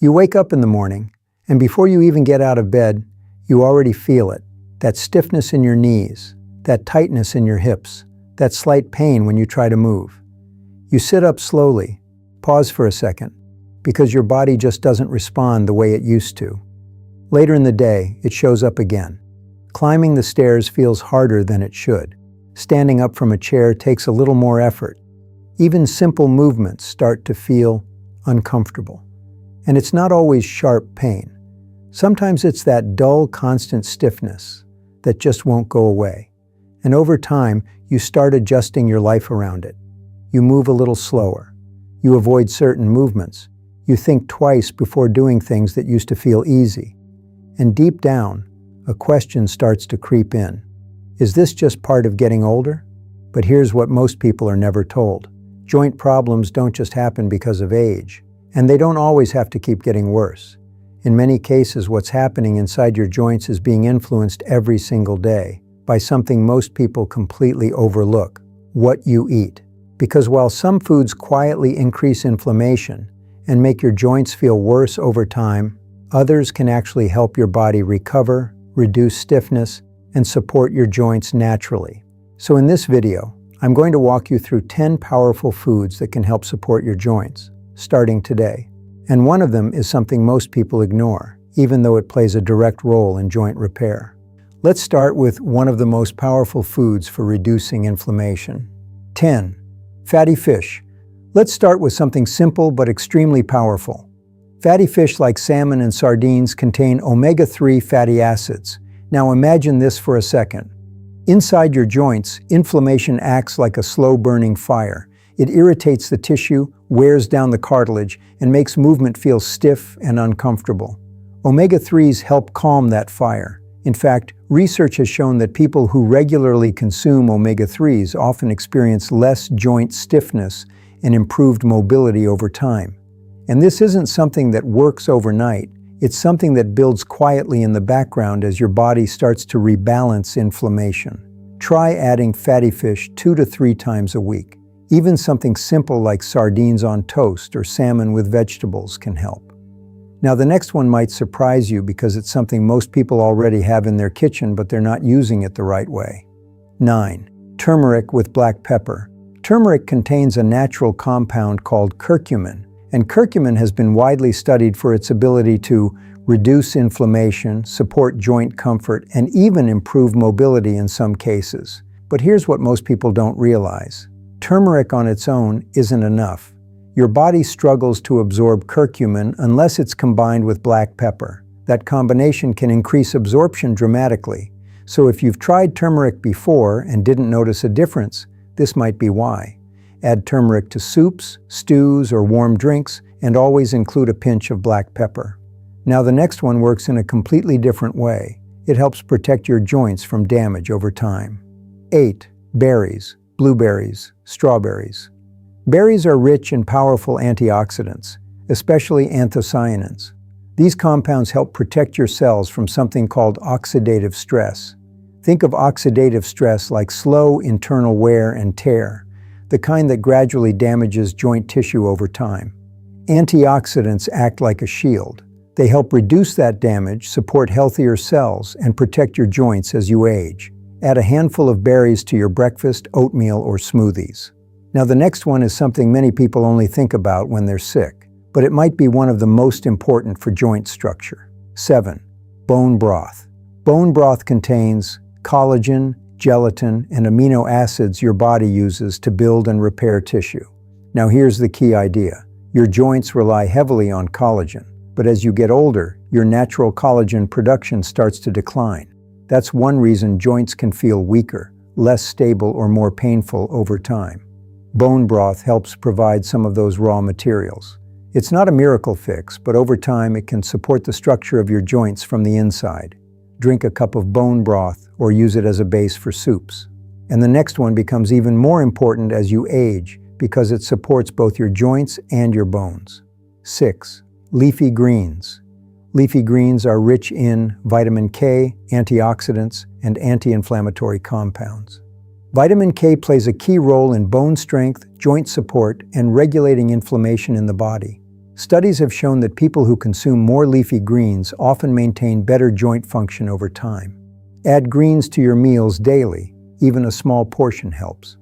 You wake up in the morning, and before you even get out of bed, you already feel it. That stiffness in your knees, that tightness in your hips, that slight pain when you try to move. You sit up slowly, pause for a second, because your body just doesn't respond the way it used to. Later in the day, it shows up again. Climbing the stairs feels harder than it should. Standing up from a chair takes a little more effort. Even simple movements start to feel uncomfortable. And it's not always sharp pain. Sometimes it's that dull, constant stiffness that just won't go away. And over time, you start adjusting your life around it. You move a little slower. You avoid certain movements. You think twice before doing things that used to feel easy. And deep down, a question starts to creep in. Is this just part of getting older? But here's what most people are never told. Joint problems don't just happen because of age. And they don't always have to keep getting worse. In many cases, what's happening inside your joints is being influenced every single day by something most people completely overlook: what you eat. Because while some foods quietly increase inflammation and make your joints feel worse over time, others can actually help your body recover, reduce stiffness, and support your joints naturally. So in this video, I'm going to walk you through 10 powerful foods that can help support your joints, starting today. And one of them is something most people ignore, even though it plays a direct role in joint repair. Let's start with one of the most powerful foods for reducing inflammation. 10. Fatty fish. Let's start with something simple but extremely powerful. Fatty fish like salmon and sardines contain omega-3 fatty acids. Now imagine this for a second. Inside your joints, inflammation acts like a slow-burning fire. It irritates the tissue, wears down the cartilage, and makes movement feel stiff and uncomfortable. Omega-3s help calm that fire. In fact, research has shown that people who regularly consume omega-3s often experience less joint stiffness and improved mobility over time. And this isn't something that works overnight. It's something that builds quietly in the background as your body starts to rebalance inflammation. Try adding fatty fish 2 to 3 times a week. Even something simple like sardines on toast or salmon with vegetables can help. Now the next one might surprise you because it's something most people already have in their kitchen, but they're not using it the right way. 9. Turmeric with black pepper. Turmeric contains a natural compound called curcumin, and curcumin has been widely studied for its ability to reduce inflammation, support joint comfort, and even improve mobility in some cases. But here's what most people don't realize. Turmeric on its own isn't enough. Your body struggles to absorb curcumin unless it's combined with black pepper. That combination can increase absorption dramatically. So if you've tried turmeric before and didn't notice a difference, this might be why. Add turmeric to soups, stews, or warm drinks, and always include a pinch of black pepper. Now the next one works in a completely different way. It helps protect your joints from damage over time. 8. Berries. Blueberries, strawberries. Berries are rich in powerful antioxidants, especially anthocyanins. These compounds help protect your cells from something called oxidative stress. Think of oxidative stress like slow internal wear and tear, the kind that gradually damages joint tissue over time. Antioxidants act like a shield. They help reduce that damage, support healthier cells, and protect your joints as you age. Add a handful of berries to your breakfast, oatmeal, or smoothies. Now the next one is something many people only think about when they're sick, but it might be one of the most important for joint structure. 7. Bone broth. Bone broth contains collagen, gelatin, and amino acids your body uses to build and repair tissue. Now here's the key idea. Your joints rely heavily on collagen, but as you get older, your natural collagen production starts to decline. That's one reason joints can feel weaker, less stable, or more painful over time. Bone broth helps provide some of those raw materials. It's not a miracle fix, but over time it can support the structure of your joints from the inside. Drink a cup of bone broth or use it as a base for soups. And the next one becomes even more important as you age because it supports both your joints and your bones. 6. Leafy greens. Leafy greens are rich in vitamin K, antioxidants, and anti-inflammatory compounds. Vitamin K plays a key role in bone strength, joint support, and regulating inflammation in the body. Studies have shown that people who consume more leafy greens often maintain better joint function over time. Add greens to your meals daily. Even a small portion helps.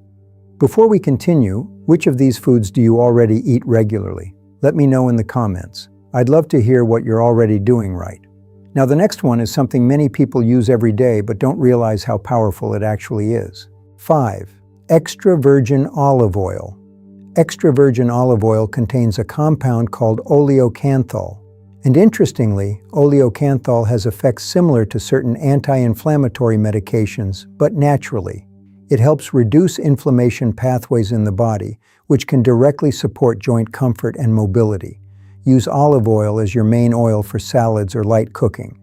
Before we continue, which of these foods do you already eat regularly? Let me know in the comments. I'd love to hear what you're already doing right. Now the next one is something many people use every day but don't realize how powerful it actually is. 5. Extra virgin olive oil. Extra virgin olive oil contains a compound called oleocanthal. And interestingly, oleocanthal has effects similar to certain anti-inflammatory medications, but naturally. It helps reduce inflammation pathways in the body, which can directly support joint comfort and mobility. Use olive oil as your main oil for salads or light cooking.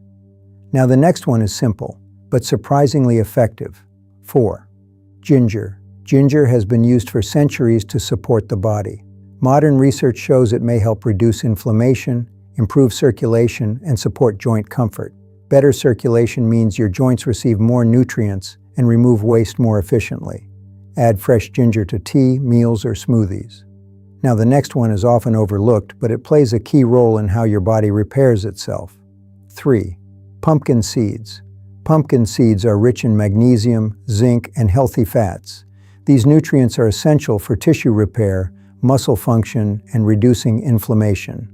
Now the next one is simple, but surprisingly effective. 4. Ginger. Ginger has been used for centuries to support the body. Modern research shows it may help reduce inflammation, improve circulation, and support joint comfort. Better circulation means your joints receive more nutrients and remove waste more efficiently. Add fresh ginger to tea, meals, or smoothies. Now the next one is often overlooked, but it plays a key role in how your body repairs itself. 3. Pumpkin seeds. Pumpkin seeds are rich in magnesium, zinc, and healthy fats. These nutrients are essential for tissue repair, muscle function, and reducing inflammation.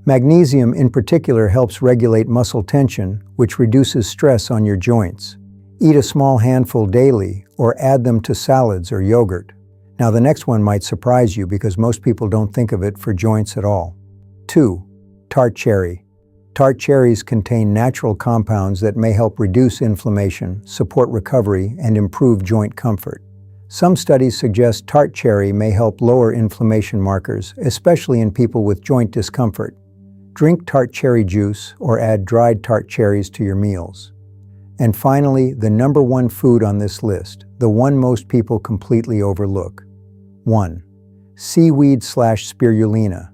Magnesium in particular helps regulate muscle tension, which reduces stress on your joints. Eat a small handful daily or add them to salads or yogurt. Now the next one might surprise you because most people don't think of it for joints at all. 2. Tart cherry. Tart cherries contain natural compounds that may help reduce inflammation, support recovery, and improve joint comfort. Some studies suggest tart cherry may help lower inflammation markers, especially in people with joint discomfort. Drink tart cherry juice or add dried tart cherries to your meals. And finally, the number one food on this list, the one most people completely overlook. 1. Seaweed/spirulina.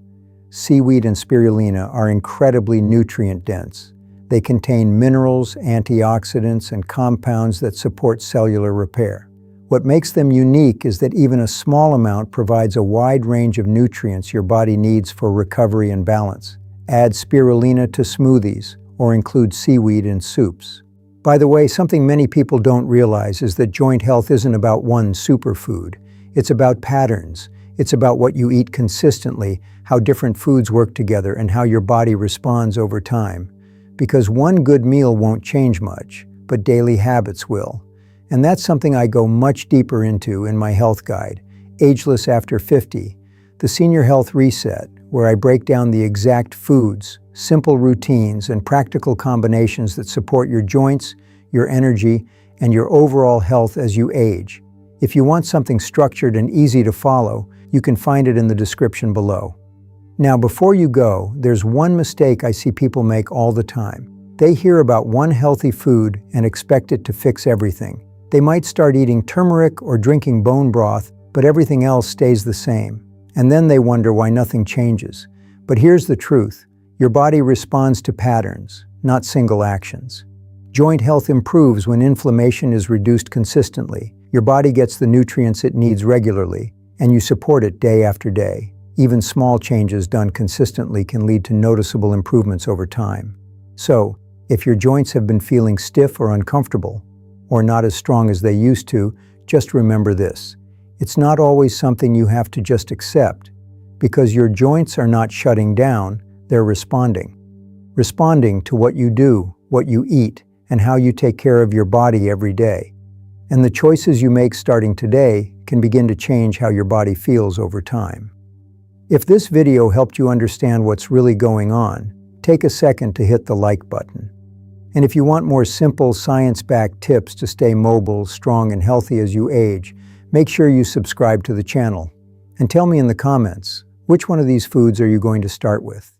Seaweed and spirulina are incredibly nutrient-dense. They contain minerals, antioxidants, and compounds that support cellular repair. What makes them unique is that even a small amount provides a wide range of nutrients your body needs for recovery and balance. Add spirulina to smoothies or include seaweed in soups. By the way, something many people don't realize is that joint health isn't about one superfood. It's about patterns. It's about what you eat consistently, how different foods work together, and how your body responds over time. Because one good meal won't change much, but daily habits will. And that's something I go much deeper into in my health guide, Ageless After 50, the Senior Health Reset, where I break down the exact foods, simple routines, and practical combinations that support your joints, your energy, and your overall health as you age. If you want something structured and easy to follow, you can find it in the description below. Now, before you go, there's one mistake I see people make all the time. They hear about one healthy food and expect it to fix everything. They might start eating turmeric or drinking bone broth, but everything else stays the same. And then they wonder why nothing changes. But here's the truth. Your body responds to patterns, not single actions. Joint health improves when inflammation is reduced consistently. Your body gets the nutrients it needs regularly, and you support it day after day. Even small changes done consistently can lead to noticeable improvements over time. So, if your joints have been feeling stiff or uncomfortable, or not as strong as they used to, just remember this. It's not always something you have to just accept, because your joints are not shutting down, they're responding. Responding to what you do, what you eat, and how you take care of your body every day. And the choices you make starting today can begin to change how your body feels over time. If this video helped you understand what's really going on, take a second to hit the like button. And if you want more simple, science-backed tips to stay mobile, strong, and healthy as you age, make sure you subscribe to the channel. And tell me in the comments, which one of these foods are you going to start with?